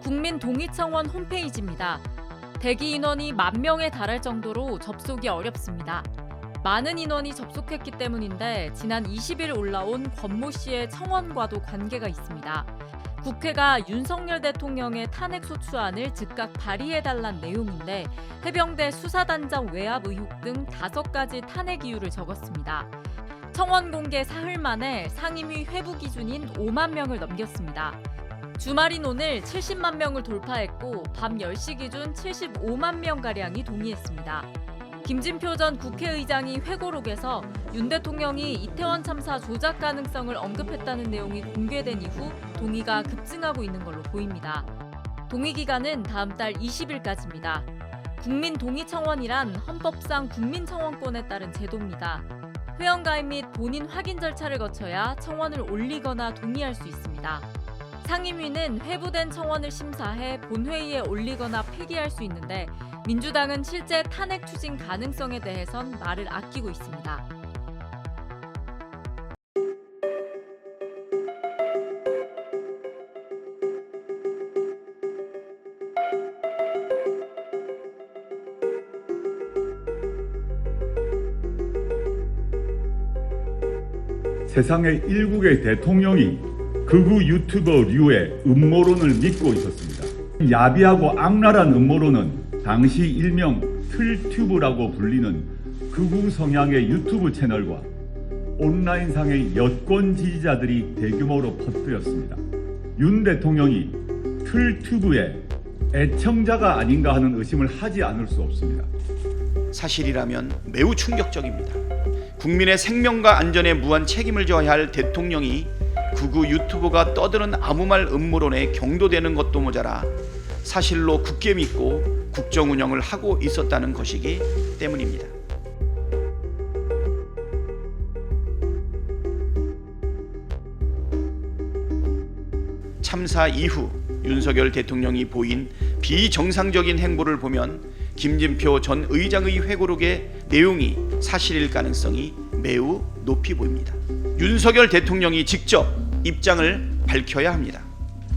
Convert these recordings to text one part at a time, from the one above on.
국민동의청원 홈페이지입니다. 대기 인원이 10,000명에 달할 정도로 접속이 어렵습니다. 많은 인원이 접속했기 때문인데 지난 20일 올라온 권모 씨의 청원과도 관계가 있습니다. 국회가 윤석열 대통령의 탄핵소추안을 즉각 발의해달란 내용인데 해병대 수사단장 외압 의혹 등 5가지 탄핵 이유를 적었습니다. 청원 공개 사흘 만에 상임위 회부 기준인 5만 명을 넘겼습니다. 주말인 오늘 70만 명을 돌파했고 밤 10시 기준 75만 명가량이 동의했습니다. 김진표 전 국회의장이 회고록에서 윤 대통령이 이태원 참사 조작 가능성을 언급했다는 내용이 공개된 이후 동의가 급증하고 있는 걸로 보입니다. 동의 기간은 다음 달 20일까지입니다. 국민동의청원이란 헌법상 국민청원권에 따른 제도입니다. 회원가입 및 본인 확인 절차를 거쳐야 청원을 올리거나 동의할 수 있습니다. 상임위는 회부된 청원을 심사해 본회의에 올리거나 폐기할 수 있는데 민주당은 실제 탄핵 추진 가능성에 대해선 말을 아끼고 있습니다. 세상의 일국의 대통령이 극우 유튜버류의 음모론을 믿고 있었습니다. 야비하고 악랄한 음모론은 당시 일명 틀튜브라고 불리는 극우 성향의 유튜브 채널과 온라인상의 여권 지지자들이 대규모로 퍼뜨렸습니다. 윤 대통령이 틀튜브의 애청자가 아닌가 하는 의심을 하지 않을 수 없습니다. 사실이라면 매우 충격적입니다. 국민의 생명과 안전에 무한 책임을 져야 할 대통령이 극우 유튜버가 떠드는 아무 말 음모론에 경도되는 것도 모자라 사실로 굳게 믿고 국정 운영을 하고 있었다는 것이기 때문입니다. 참사 이후 윤석열 대통령이 보인 비정상적인 행보를 보면 김진표 전 의장의 회고록의 내용이 사실일 가능성이 매우 높이 보입니다. 윤석열 대통령이 직접 입장을 밝혀야 합니다.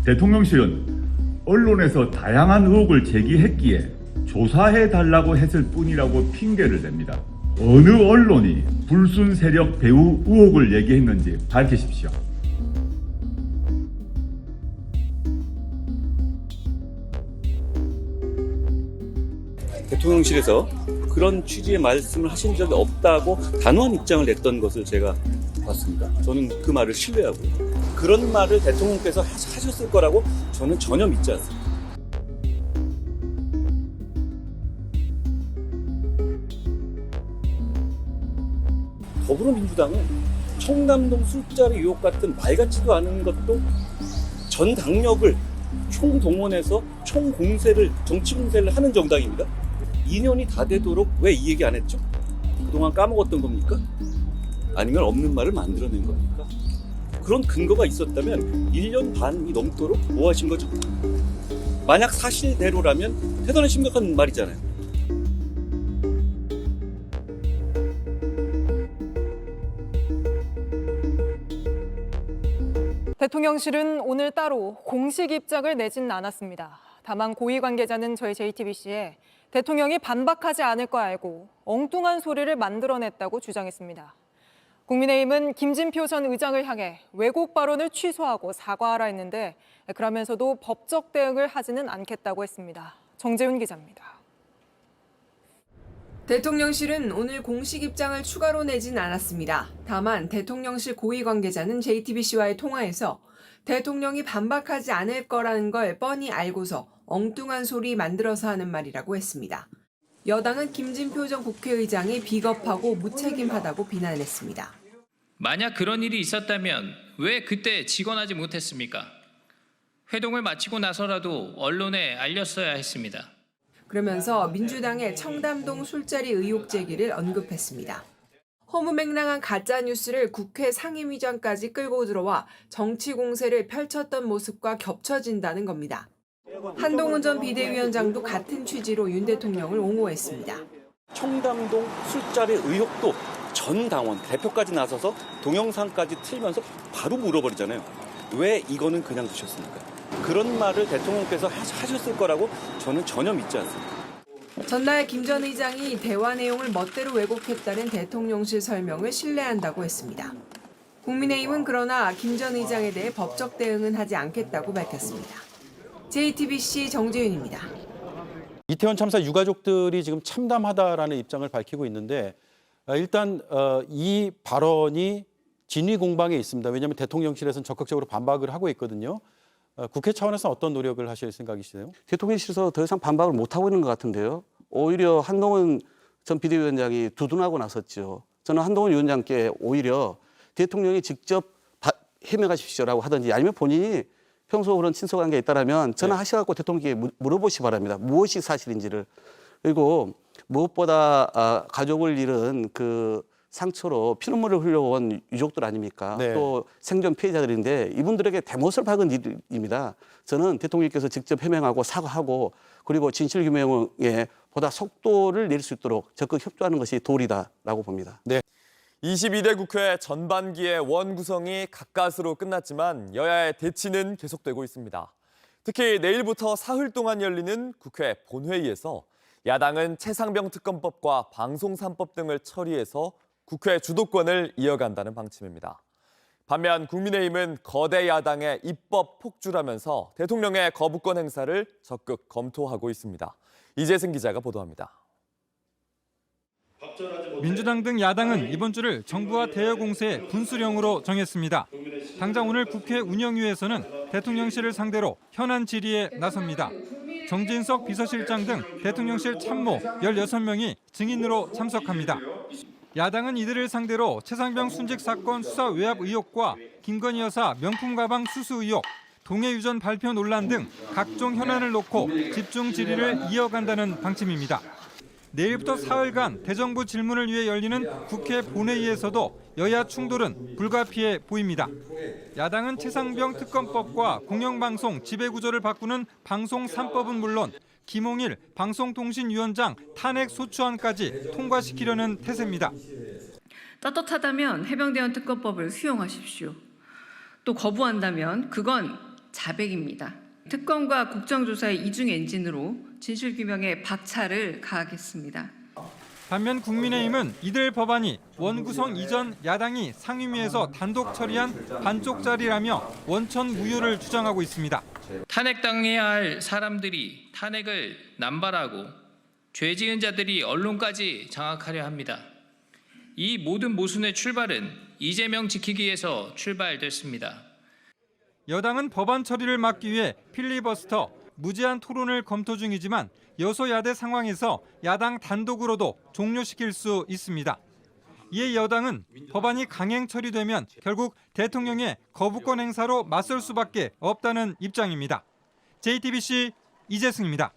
대통령실은 언론에서 다양한 의혹을 제기했기에 조사해달라고 했을 뿐이라고 핑계를 댑니다. 어느 언론이 불순 세력 배후 의혹을 얘기했는지 밝히십시오. 대통령실에서 그런 취지의 말씀을 하신 적이 없다고 단호한 입장을 냈던 것을 제가 봤습니다. 저는 그 말을 신뢰하고요. 그런 말을 대통령께서 하셨을 거라고 저는 전혀 믿지 않습니다. 더불어민주당은 청담동 술자리 의혹 같은 말 같지도 않은 것도 전 당력을 총동원해서 총공세를, 정치 공세를 하는 정당입니다. 2년이 다 되도록 왜 이 얘기 안 했죠? 그동안 까먹었던 겁니까? 아니면 없는 말을 만들어낸 겁니까? 그런 근거가 있었다면 1년 반이 넘도록 뭐 하신 거죠? 만약 사실대로라면 대단히 심각한 말이잖아요. 대통령실은 오늘 따로 공식 입장을 내지는 않았습니다. 다만 고위 관계자는 저희 JTBC에 대통령이 반박하지 않을 거 알고 엉뚱한 소리를 만들어냈다고 주장했습니다. 국민의힘은 김진표 전 의장을 향해 왜곡 발언을 취소하고 사과하라 했는데 그러면서도 법적 대응을 하지는 않겠다고 했습니다. 정재훈 기자입니다. 대통령실은 오늘 공식 입장을 추가로 내진 않았습니다. 다만 대통령실 고위 관계자는 JTBC와의 통화에서 대통령이 반박하지 않을 거라는 걸 뻔히 알고서 엉뚱한 소리 만들어서 하는 말이라고 했습니다. 여당은 김진표 전 국회의장이 비겁하고 무책임하다고 비난했습니다. 만약 그런 일이 있었다면 왜 그때 직언하지 못했습니까? 회동을 마치고 나서라도 언론에 알렸어야 했습니다. 그러면서 민주당의 청담동 술자리 의혹 제기를 언급했습니다. 허무맹랑한 가짜뉴스를 국회 상임위장까지 끌고 들어와 정치 공세를 펼쳤던 모습과 겹쳐진다는 겁니다. 한동훈 전 비대위원장도 같은 취지로 윤 대통령을 옹호했습니다. 청담동 술자리 의혹도 전 당원 대표까지 나서서 동영상까지 틀면서 바로 물어버리잖아요. 왜 이거는 그냥 두셨습니까? 그런 말을 대통령께서 하셨을 거라고 저는 전혀 믿지 않습니다. 전날 김 전 의장이 대화 내용을 멋대로 왜곡했다는 대통령실 설명을 신뢰한다고 했습니다. 국민의힘은 그러나 김 전 의장에 대해 법적 대응은 하지 않겠다고 밝혔습니다. JTBC 정재윤입니다. 이태원 참사 유가족들이 지금 참담하다라는 입장을 밝히고 있는데 일단 이 발언이 진위 공방에 있습니다. 왜냐하면 대통령실에서는 적극적으로 반박을 하고 있거든요. 국회 차원에서 어떤 노력을 하실 생각이시세요? 대통령실에서 더 이상 반박을 못하고 있는 것 같은데요. 오히려 한동훈 전 비대위원장이 두둔하고 나섰죠. 저는 한동훈 위원장께 오히려 대통령이 직접 해명하십시오라고 하든지 아니면 본인이 평소 그런 친소한 게 있다라면 전화하셔갖고 대통령께 물어보시기 바랍니다. 무엇이 사실인지를. 그리고 무엇보다 가족을 잃은 그 상처로 피눈물을 흘려온 유족들 아닙니까? 네. 또 생존 피해자들인데 이분들에게 대못을 박은 일입니다. 저는 대통령께서 직접 해명하고 사과하고 그리고 진실규명에 보다 속도를 낼 수 있도록 적극 협조하는 것이 도리다라고 봅니다. 네. 22대 국회 전반기의 원구성이 가까스로 끝났지만 여야의 대치는 계속되고 있습니다. 특히 내일부터 사흘 동안 열리는 국회 본회의에서 야당은 최상병 특검법과 방송 3법 등을 처리해서 국회 주도권을 이어간다는 방침입니다. 반면 국민의힘은 거대 야당의 입법 폭주라면서 대통령의 거부권 행사를 적극 검토하고 있습니다. 이재승 기자가 보도합니다. 민주당 등 야당은 이번 주를 정부와 대여 공세의 분수령으로 정했습니다. 당장 오늘 국회 운영위에서는 대통령실을 상대로 현안 질의에 나섭니다. 정진석 비서실장 등 대통령실 참모 16명이 증인으로 참석합니다. 야당은 이들을 상대로 최상병 순직 사건 수사 외압 의혹과 김건희 여사 명품 가방 수수 의혹, 동해 유전 발표 논란 등 각종 현안을 놓고 집중 질의를 이어간다는 방침입니다. 내일부터 사흘간 대정부 질문을 위해 열리는 국회 본회의에서도 여야 충돌은 불가피해 보입니다. 야당은 최상병 특검법과 공영방송 지배구조를 바꾸는 방송 3법은 물론 김홍일 방송통신위원장 탄핵 소추안까지 통과시키려는 태세입니다. 떳떳하다면 해병대원 특검법을 수용하십시오. 또 거부한다면 그건 자백입니다. 특검과 국정조사의 이중 엔진으로 진실규명에 박차를 가하겠습니다. 반면 국민의힘은 이들 법안이 원구성 이전 야당이 상임위에서 단독 처리한 반쪽짜리라며 원천 무효를 주장하고 있습니다. 탄핵당해야 할 사람들이 탄핵을 남발하고 죄 지은 자들이 언론까지 장악하려 합니다. 이 모든 모순의 출발은 이재명 지키기에서 출발됐습니다. 여당은 법안 처리를 막기 위해 필리버스터, 무제한 토론을 검토 중이지만 여소야대 상황에서 야당 단독으로도 종료시킬 수 있습니다. 이에 여당은 법안이 강행 처리되면 결국 대통령의 거부권 행사로 맞설 수밖에 없다는 입장입니다. JTBC 이재승입니다.